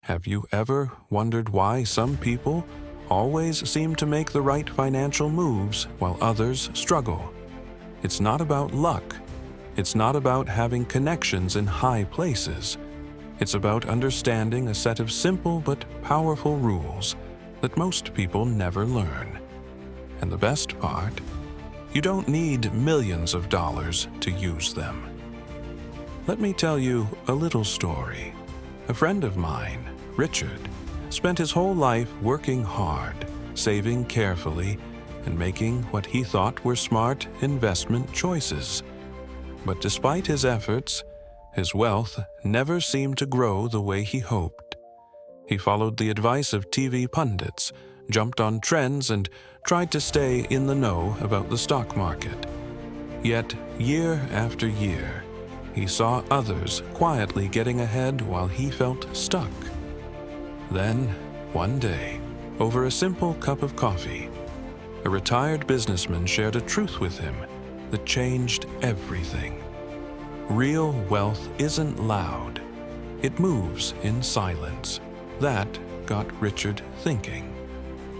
Have you ever wondered why some people always seem to make the right financial moves while others struggle? It's not about luck. It's not about having connections in high places. It's about understanding a set of simple but powerful rules that most people never learn. And the best part, you don't need millions of dollars to use them. Let me tell you a little story. A friend of mine, Richard, spent his whole life working hard, saving carefully, and making what he thought were smart investment choices. But despite his efforts, his wealth never seemed to grow the way he hoped. He followed the advice of TV pundits, jumped on trends, and tried to stay in the know about the stock market. Yet, year after year, he saw others quietly getting ahead while he felt stuck. Then, one day, over a simple cup of coffee, a retired businessman shared a truth with him that changed everything. Real wealth isn't loud. It moves in silence. That got Richard thinking.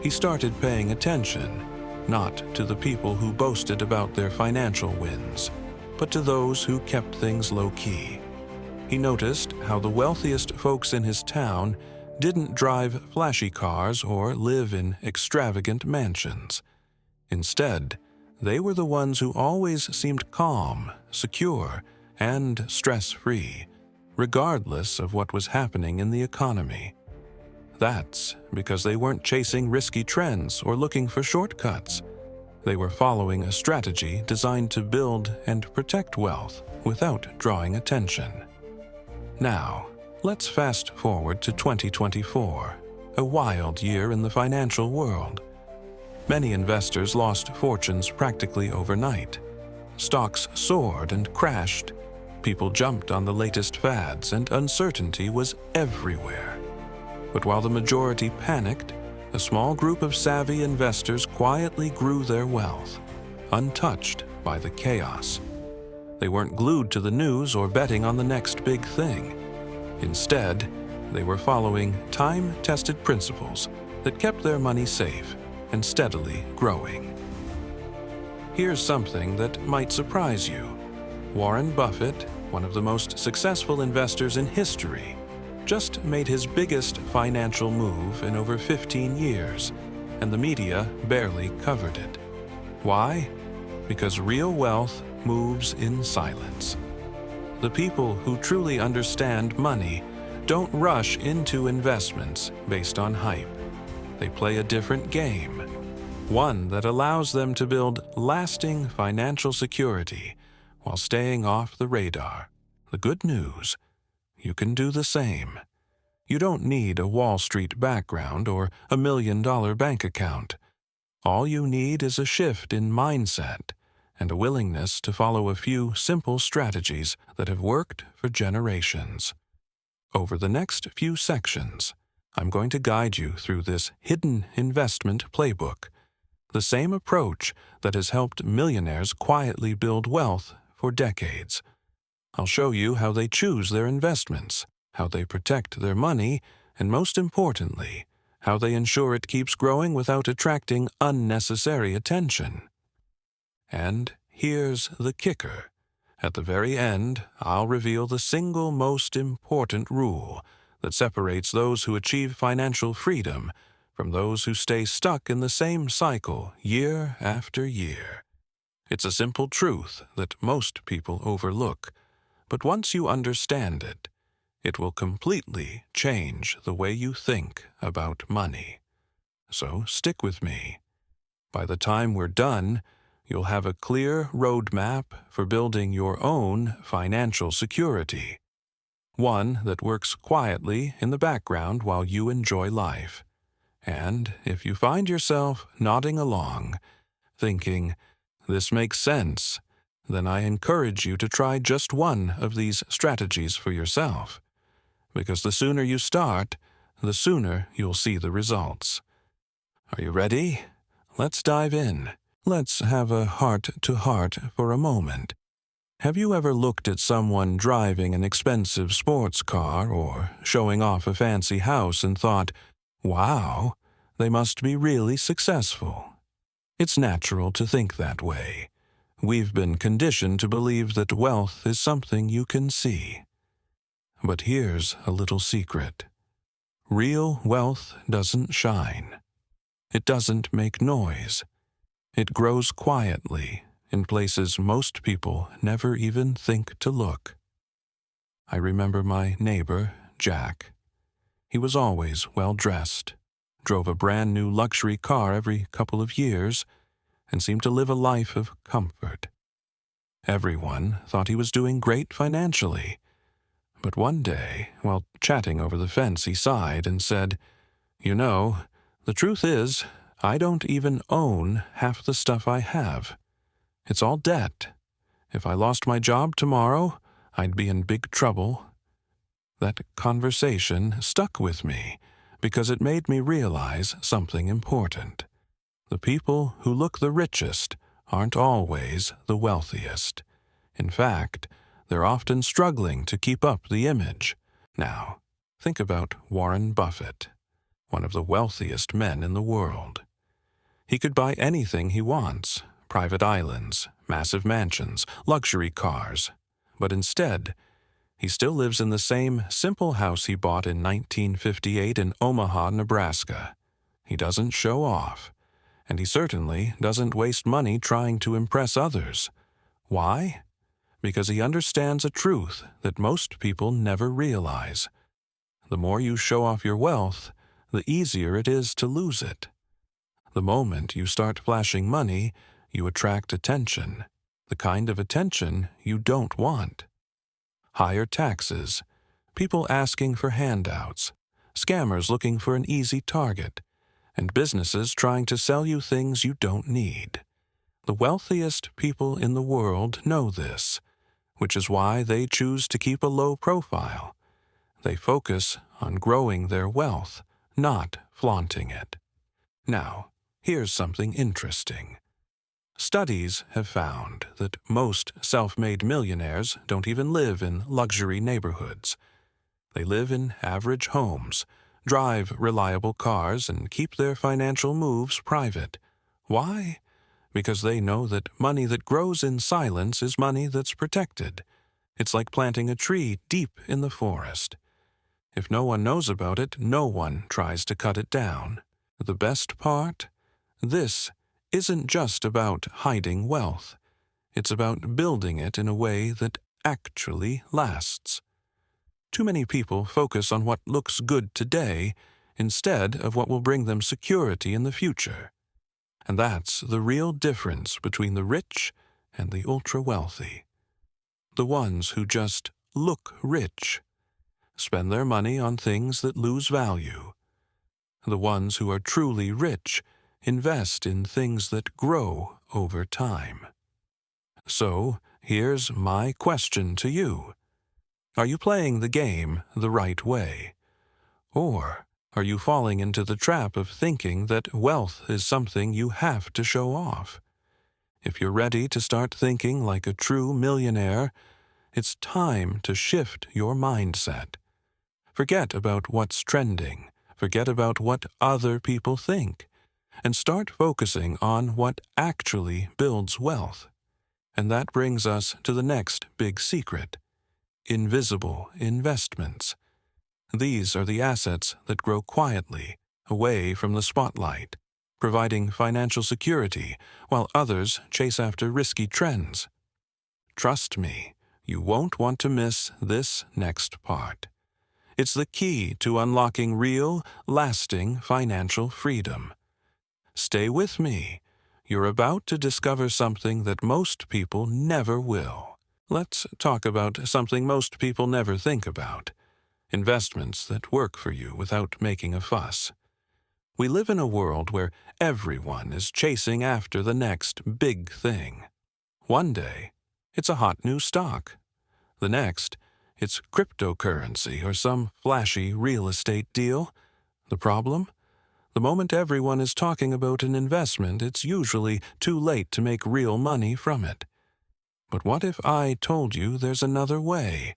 He started paying attention, not to the people who boasted about their financial wins, but to those who kept things low-key. He noticed how the wealthiest folks in his town didn't drive flashy cars or live in extravagant mansions. Instead, they were the ones who always seemed calm, secure, and stress-free, regardless of what was happening in the economy. That's because they weren't chasing risky trends or looking for shortcuts. They were following a strategy designed to build and protect wealth without drawing attention. Now, let's fast forward to 2024, a wild year in the financial world. Many investors lost fortunes practically overnight. Stocks soared and crashed. People jumped on the latest fads, and uncertainty was everywhere. But while the majority panicked, a small group of savvy investors quietly grew their wealth, untouched by the chaos. They weren't glued to the news or betting on the next big thing. Instead, they were following time-tested principles that kept their money safe and steadily growing. Here's something that might surprise you. Warren Buffett, one of the most successful investors in history, just made his biggest financial move in over 15 years, and the media barely covered it. Why? Because real wealth moves in silence. The people who truly understand money don't rush into investments based on hype. They play a different game, one that allows them to build lasting financial security while staying off the radar. The good news: you can do the same. You don't need a Wall Street background or a $1 million bank account. All you need is a shift in mindset and a willingness to follow a few simple strategies that have worked for generations. Over the next few sections, I'm going to guide you through this hidden investment playbook, the same approach that has helped millionaires quietly build wealth for decades. I'll show you how they choose their investments, how they protect their money, and most importantly, how they ensure it keeps growing without attracting unnecessary attention. And here's the kicker. At the very end, I'll reveal the single most important rule that separates those who achieve financial freedom from those who stay stuck in the same cycle year after year. It's a simple truth that most people overlook, but once you understand it, it will completely change the way you think about money. So stick with me. By the time we're done, you'll have a clear roadmap for building your own financial security, one that works quietly in the background while you enjoy life. And if you find yourself nodding along, thinking, "This makes sense," then I encourage you to try just one of these strategies for yourself. Because the sooner you start, the sooner you'll see the results. Are you ready? Let's dive in. Let's have a heart-to-heart for a moment. Have you ever looked at someone driving an expensive sports car or showing off a fancy house and thought, wow, they must be really successful? It's natural to think that way. We've been conditioned to believe that wealth is something you can see. But here's a little secret. Real wealth doesn't shine. It doesn't make noise. It grows quietly in places most people never even think to look. I remember my neighbor, Jack. He was always well-dressed, drove a brand-new luxury car every couple of years, and seemed to live a life of comfort. Everyone thought he was doing great financially, but one day, while chatting over the fence, he sighed and said, "You know, the truth is, I don't even own half the stuff I have. It's all debt. If I lost my job tomorrow, I'd be in big trouble." That conversation stuck with me because it made me realize something important. The people who look the richest aren't always the wealthiest. In fact, they're often struggling to keep up the image. Now, think about Warren Buffett, one of the wealthiest men in the world. He could buy anything he wants, private islands, massive mansions, luxury cars. But instead, he still lives in the same simple house he bought in 1958 in Omaha, Nebraska. He doesn't show off, and he certainly doesn't waste money trying to impress others. Why? Because he understands a truth that most people never realize. The more you show off your wealth, the easier it is to lose it. The moment you start flashing money, you attract attention, the kind of attention you don't want. Higher taxes, people asking for handouts, scammers looking for an easy target, and businesses trying to sell you things you don't need. The wealthiest people in the world know this, which is why they choose to keep a low profile. They focus on growing their wealth, not flaunting it. Now, here's something interesting. Studies have found that most self-made millionaires don't even live in luxury neighborhoods. They live in average homes, drive reliable cars, and keep their financial moves private. Why? Because they know that money that grows in silence is money that's protected. It's like planting a tree deep in the forest. If no one knows about it, no one tries to cut it down. The best part? This isn't just about hiding wealth. It's about building it in a way that actually lasts. Too many people focus on what looks good today instead of what will bring them security in the future. And that's the real difference between the rich and the ultra-wealthy. The ones who just look rich spend their money on things that lose value. The ones who are truly rich invest in things that grow over time. So, here's my question to you. Are you playing the game the right way? Or are you falling into the trap of thinking that wealth is something you have to show off? If you're ready to start thinking like a true millionaire, it's time to shift your mindset. Forget about what's trending, forget about what other people think, and start focusing on what actually builds wealth. And that brings us to the next big secret: invisible investments. These are the assets that grow quietly, away from the spotlight, providing financial security while others chase after risky trends. Trust me, you won't want to miss this next part. It's the key to unlocking real, lasting financial freedom. Stay with me. You're about to discover something that most people never will. Let's talk about something most people never think about: investments that work for you without making a fuss. We live in a world where everyone is chasing after the next big thing. One day, it's a hot new stock. The next, it's cryptocurrency or some flashy real estate deal. The problem? The moment everyone is talking about an investment, it's usually too late to make real money from it. But what if I told you there's another way?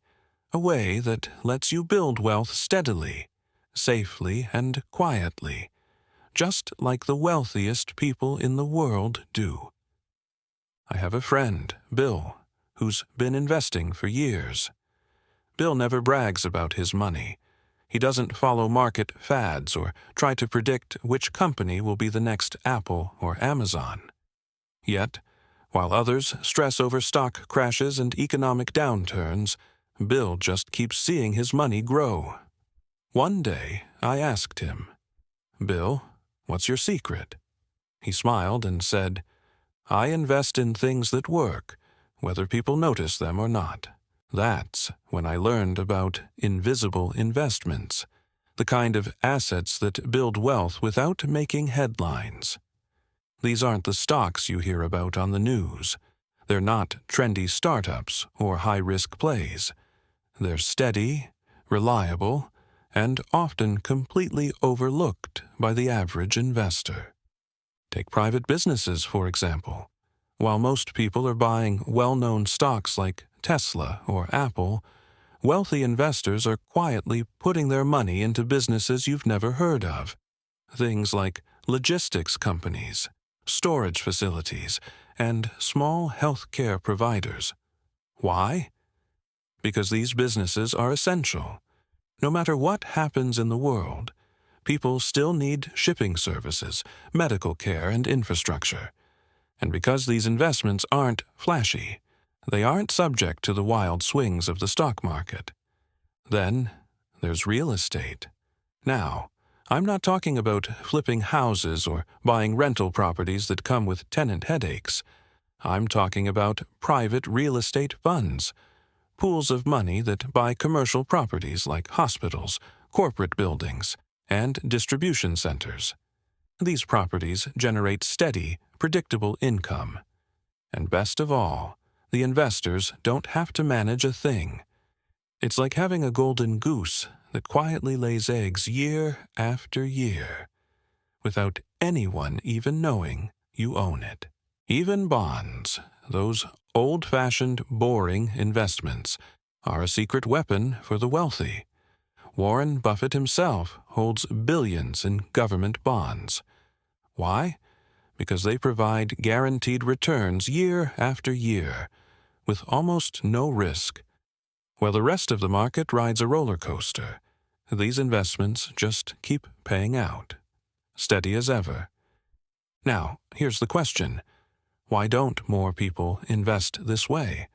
A way that lets you build wealth steadily, safely, and quietly, just like the wealthiest people in the world do. I have a friend, Bill, who's been investing for years. Bill never brags about his money. He doesn't follow market fads or try to predict which company will be the next Apple or Amazon. Yet, while others stress over stock crashes and economic downturns, Bill just keeps seeing his money grow. One day, I asked him, "Bill, what's your secret?" He smiled and said, "I invest in things that work, whether people notice them or not." That's when I learned about invisible investments, the kind of assets that build wealth without making headlines. These aren't the stocks you hear about on the news. They're not trendy startups or high-risk plays. They're steady, reliable, and often completely overlooked by the average investor. Take private businesses, for example. While most people are buying well-known stocks like Tesla or Apple, wealthy investors are quietly putting their money into businesses you've never heard of. Things like logistics companies, storage facilities, and small healthcare providers. Why? Because these businesses are essential. No matter what happens in the world, people still need shipping services, medical care, and infrastructure. And because these investments aren't flashy, they aren't subject to the wild swings of the stock market. Then there's real estate. Now, I'm not talking about flipping houses or buying rental properties that come with tenant headaches. I'm talking about private real estate funds, pools of money that buy commercial properties like hospitals, corporate buildings, and distribution centers. These properties generate steady, predictable income. And best of all, the investors don't have to manage a thing. It's like having a golden goose that quietly lays eggs year after year, without anyone even knowing you own it. Even bonds, those old-fashioned, boring investments, are a secret weapon for the wealthy. Warren Buffett himself holds billions in government bonds. Why? Because they provide guaranteed returns year after year, with almost no risk. While the rest of the market rides a roller coaster, these investments just keep paying out, steady as ever. Now, here's the question. Why don't more people invest this way?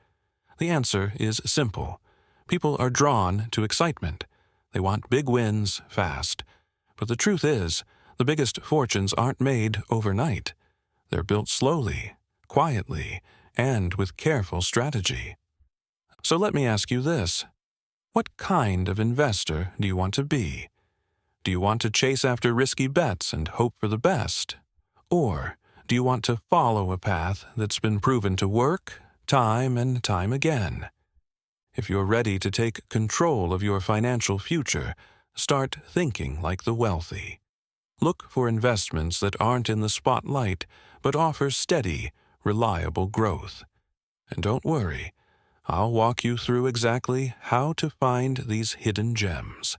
The answer is simple. People are drawn to excitement. They want big wins fast. But the truth is, the biggest fortunes aren't made overnight. They're built slowly, quietly, and with careful strategy. So let me ask you this. What kind of investor do you want to be? Do you want to chase after risky bets and hope for the best? Or do you want to follow a path that's been proven to work time and time again? If you're ready to take control of your financial future, start thinking like the wealthy. Look for investments that aren't in the spotlight, but offer steady, reliable growth. And don't worry, I'll walk you through exactly how to find these hidden gems.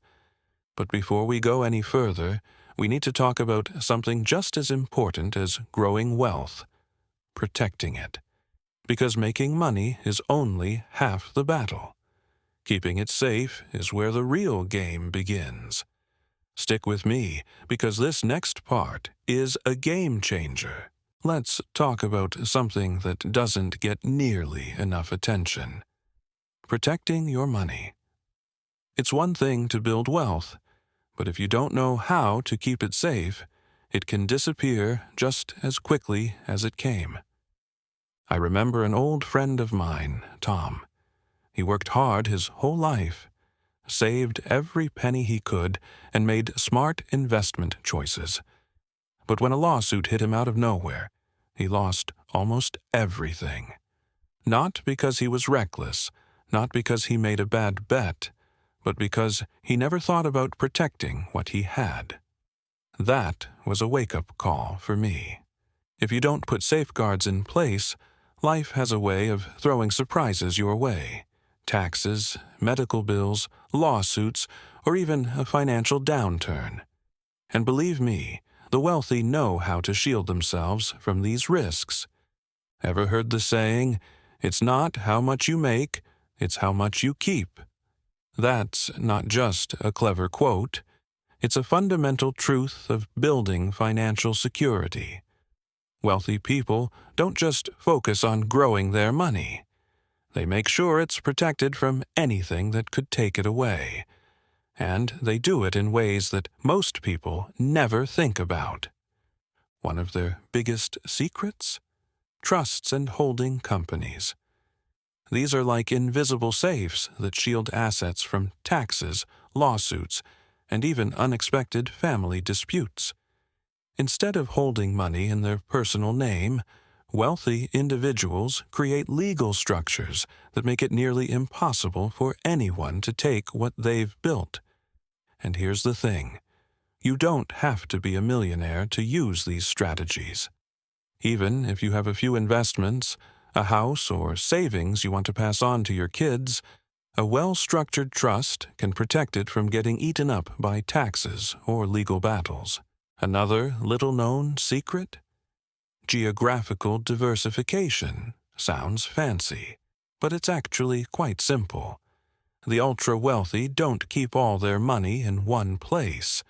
But before we go any further, we need to talk about something just as important as growing wealth: protecting it. Because making money is only half the battle. Keeping it safe is where the real game begins. Stick with me, because this next part is a game changer. Let's talk about something that doesn't get nearly enough attention. Protecting your money. It's one thing to build wealth, but if you don't know how to keep it safe, it can disappear just as quickly as it came. I remember an old friend of mine, Tom. He worked hard his whole life, saved every penny he could, and made smart investment choices. But when a lawsuit hit him out of nowhere, he lost almost everything. Not because he was reckless, not because he made a bad bet, but because he never thought about protecting what he had. That was a wake-up call for me. If you don't put safeguards in place, Life has a way of throwing surprises your way. Taxes, medical bills, lawsuits, or even a financial downturn. And believe me, the wealthy know how to shield themselves from these risks. Ever heard the saying, "It's not how much you make, it's how much you keep"? That's not just a clever quote. It's a fundamental truth of building financial security. Wealthy people don't just focus on growing their money. They make sure it's protected from anything that could take it away. And they do it in ways that most people never think about. One of their biggest secrets? Trusts and holding companies. These are like invisible safes that shield assets from taxes, lawsuits, and even unexpected family disputes. Instead of holding money in their personal name, wealthy individuals create legal structures that make it nearly impossible for anyone to take what they've built. And here's the thing. You don't have to be a millionaire to use these strategies. Even if you have a few investments, a house, or savings you want to pass on to your kids, a well-structured trust can protect it from getting eaten up by taxes or legal battles. Another little-known secret? Geographical diversification. Sounds fancy, but it's actually quite simple. The ultra-wealthy don't keep all their money in one place.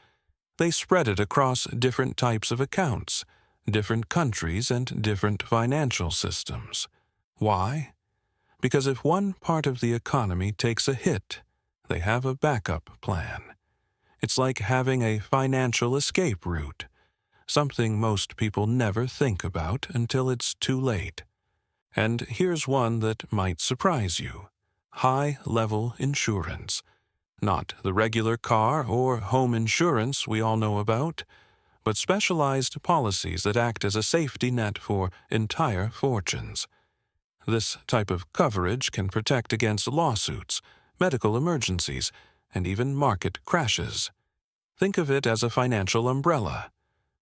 They spread it across different types of accounts, different countries, and different financial systems. Why? Because if one part of the economy takes a hit, they have a backup plan. It's like having a financial escape route, something most people never think about until it's too late. And here's one that might surprise you. High-level insurance. Not the regular car or home insurance we all know about, but specialized policies that act as a safety net for entire fortunes. This type of coverage can protect against lawsuits, medical emergencies, and even market crashes. Think of it as a financial umbrella.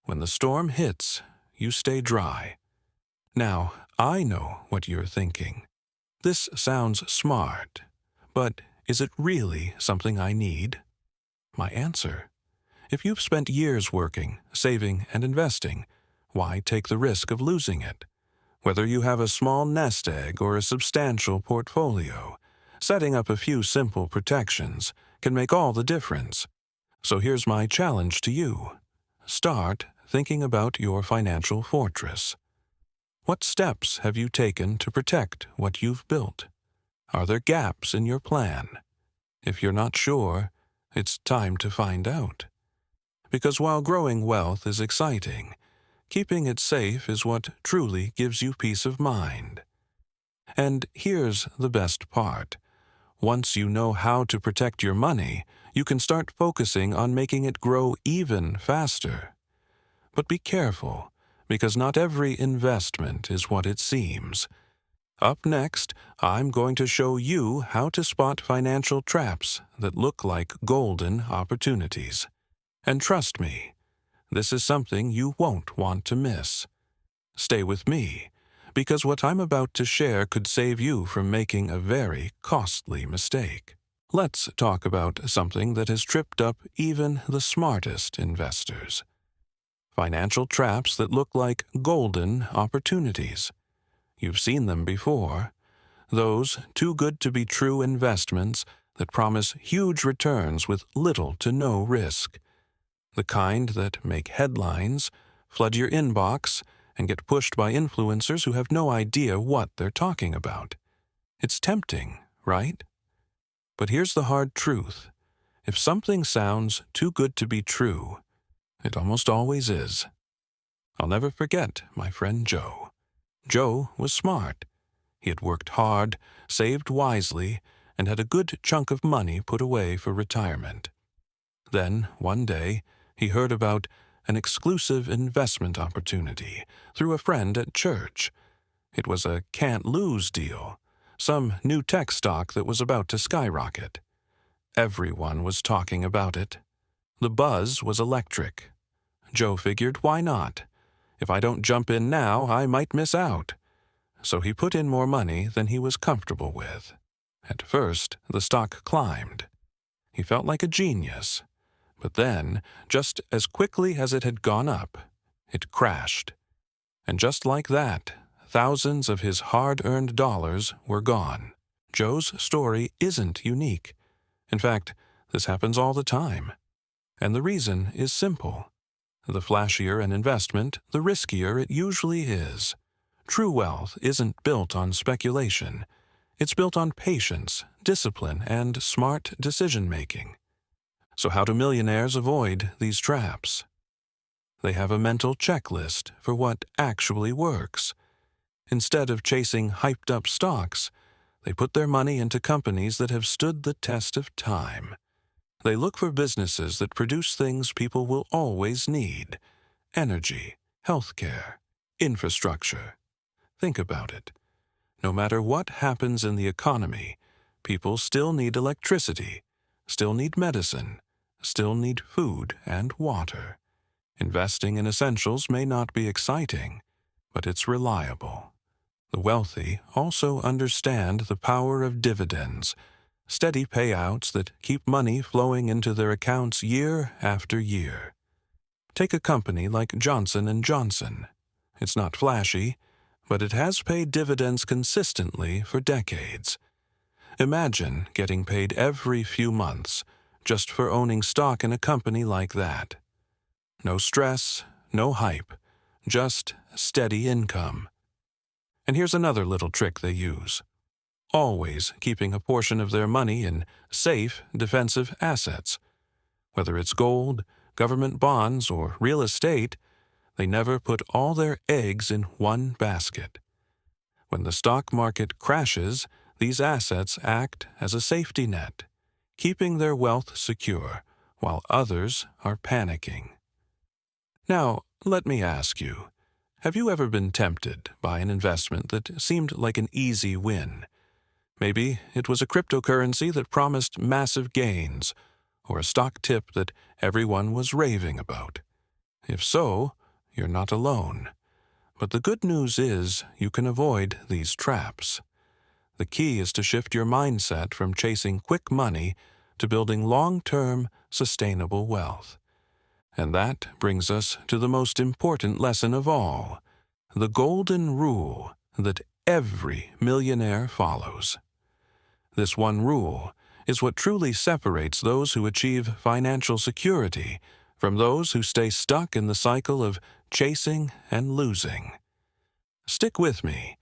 When the storm hits, you stay dry. Now, I know what you're thinking. This sounds smart, but is it really something I need? My answer: if you've spent years working, saving, and investing, why take the risk of losing it? Whether you have a small nest egg or a substantial portfolio, setting up a few simple protections can make all the difference. So here's my challenge to you. Start thinking about your financial fortress. What steps have you taken to protect what you've built? Are there gaps in your plan? If you're not sure, it's time to find out. Because while growing wealth is exciting, keeping it safe is what truly gives you peace of mind. And here's the best part. Once you know how to protect your money, you can start focusing on making it grow even faster. But be careful, because not every investment is what it seems. Up next, I'm going to show you how to spot financial traps that look like golden opportunities. And trust me, this is something you won't want to miss. Stay with me, because what I'm about to share could save you from making a very costly mistake. Let's talk about something that has tripped up even the smartest investors. Financial traps that look like golden opportunities. You've seen them before. Those too-good-to-be-true investments that promise huge returns with little to no risk. The kind that make headlines, flood your inbox, and get pushed by influencers who have no idea what they're talking about. It's tempting, right? But here's the hard truth. If something sounds too good to be true, it almost always is. I'll never forget my friend Joe. Joe was smart. He had worked hard, saved wisely, and had a good chunk of money put away for retirement. Then, one day, he heard about an exclusive investment opportunity through a friend at church. It was a can't-lose deal, some new tech stock that was about to skyrocket. Everyone was talking about it. The buzz was electric. Joe figured, why not? If I don't jump in now, I might miss out. so he put in more money than he was comfortable with. At first, the stock climbed. He felt like a genius. But then, just as quickly as it had gone up, it crashed. And just like that, thousands of his hard-earned dollars were gone. Joe's story isn't unique. In fact, this happens all the time. And the reason is simple. The flashier an investment, the riskier it usually is. True wealth isn't built on speculation. It's built on patience, discipline, and smart decision-making. So how do millionaires avoid these traps? They have a mental checklist for what actually works. Instead of chasing hyped-up stocks, they put their money into companies that have stood the test of time. They look for businesses that produce things people will always need: energy, healthcare, infrastructure. Think about it. No matter what happens in the economy, people still need electricity, still need medicine, still need food and water. Investing in essentials may not be exciting, but it's reliable. The wealthy also understand the power of dividends, steady payouts that keep money flowing into their accounts year after year. Take a company like Johnson & Johnson. It's not flashy, but it has paid dividends consistently for decades. Imagine getting paid every few months just for owning stock in a company like that. No stress, no hype, just steady income. And here's another little trick they use. Always keeping a portion of their money in safe, defensive assets. Whether it's gold, government bonds, or real estate, they never put all their eggs in one basket. When the stock market crashes, these assets act as a safety net, keeping their wealth secure while others are panicking. Now, let me ask you, have you ever been tempted by an investment that seemed like an easy win? Maybe it was a cryptocurrency that promised massive gains, or a stock tip that everyone was raving about. If so, you're not alone. But the good news is you can avoid these traps. The key is to shift your mindset from chasing quick money to building long-term, sustainable wealth. And that brings us to the most important lesson of all, the golden rule that every millionaire follows. This one rule is what truly separates those who achieve financial security from those who stay stuck in the cycle of chasing and losing. Stick with me,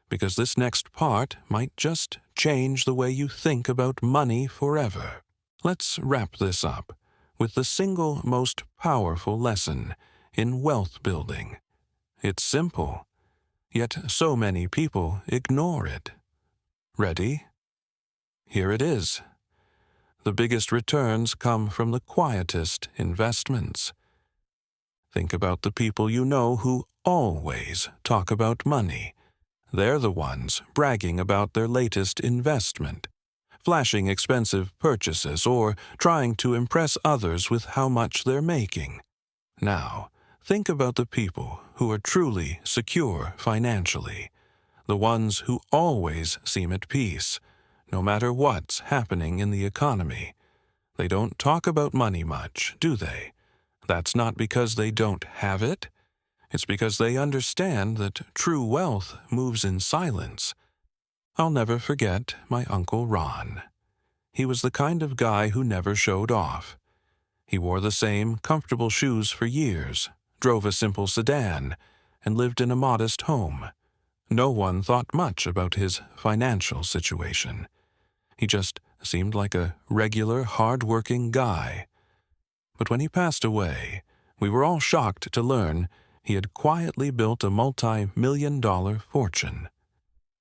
because this next part might just change the way you think about money forever. Let's wrap this up with the single most powerful lesson in wealth building. It's simple, yet so many people ignore it. Ready? Here it is. The biggest returns come from the quietest investments. Think about the people you know who always talk about money. They're the ones bragging about their latest investment, flashing expensive purchases, or trying to impress others with how much they're making. Now, think about the people who are truly secure financially, the ones who always seem at peace, no matter what's happening in the economy. They don't talk about money much, do they? That's not because they don't have it. It's because they understand that true wealth moves in silence. I'll never forget my Uncle Ron. He was the kind of guy who never showed off. He wore the same comfortable shoes for years, drove a simple sedan, and lived in a modest home. No one thought much about his financial situation. He just seemed like a regular, hard-working guy. But when he passed away, we were all shocked to learn he had quietly built a multi-million-dollar fortune.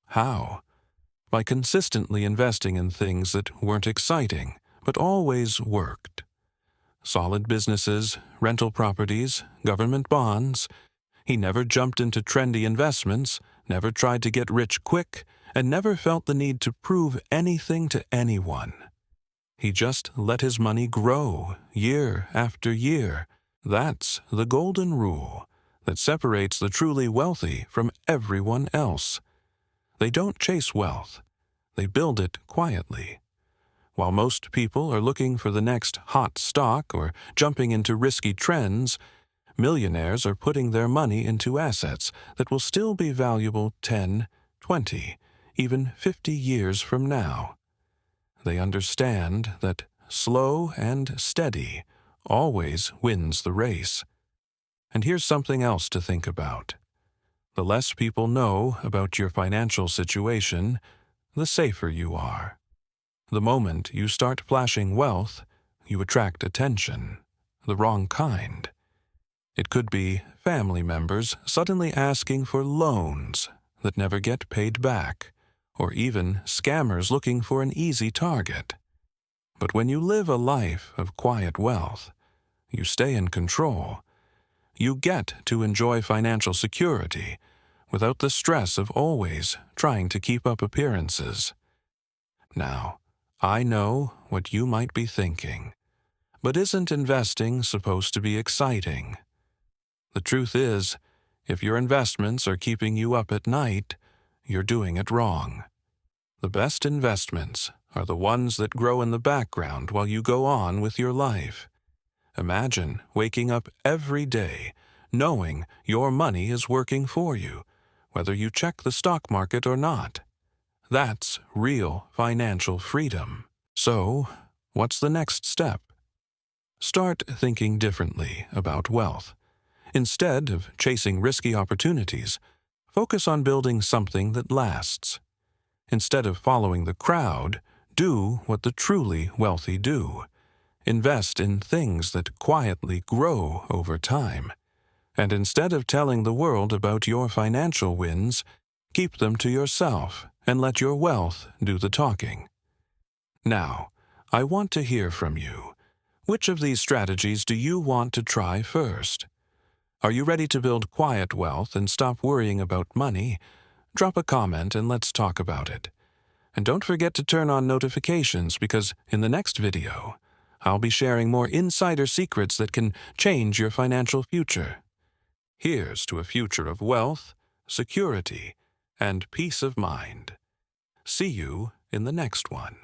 How? By consistently investing in things that weren't exciting, but always worked. Solid businesses, rental properties, government bonds. He never jumped into trendy investments, never tried to get rich quick, and never felt the need to prove anything to anyone. He just let his money grow year after year. That's the golden rule that separates the truly wealthy from everyone else. They don't chase wealth. They build it quietly. While most people are looking for the next hot stock or jumping into risky trends, millionaires are putting their money into assets that will still be valuable 10, 20, even 50 years from now. They understand that slow and steady always wins the race. And here's something else to think about. The less people know about your financial situation, the safer you are. The moment you start flashing wealth, you attract attention, the wrong kind. It could be family members suddenly asking for loans that never get paid back, or even scammers looking for an easy target. But when you live a life of quiet wealth, you stay in control. You get to enjoy financial security without the stress of always trying to keep up appearances. Now, I know what you might be thinking, but isn't investing supposed to be exciting? The truth is, if your investments are keeping you up at night, you're doing it wrong. The best investments are the ones that grow in the background while you go on with your life. Imagine waking up every day knowing your money is working for you, whether you check the stock market or not. That's real financial freedom. So, what's the next step? Start thinking differently about wealth. Instead of chasing risky opportunities, focus on building something that lasts. Instead of following the crowd, do what the truly wealthy do. Invest in things that quietly grow over time. And instead of telling the world about your financial wins, keep them to yourself and let your wealth do the talking. Now, I want to hear from you. Which of these strategies do you want to try first? Are you ready to build quiet wealth and stop worrying about money? Drop a comment and let's talk about it. And don't forget to turn on notifications because in the next video, I'll be sharing more insider secrets that can change your financial future. Here's to a future of wealth, security, and peace of mind. See you in the next one.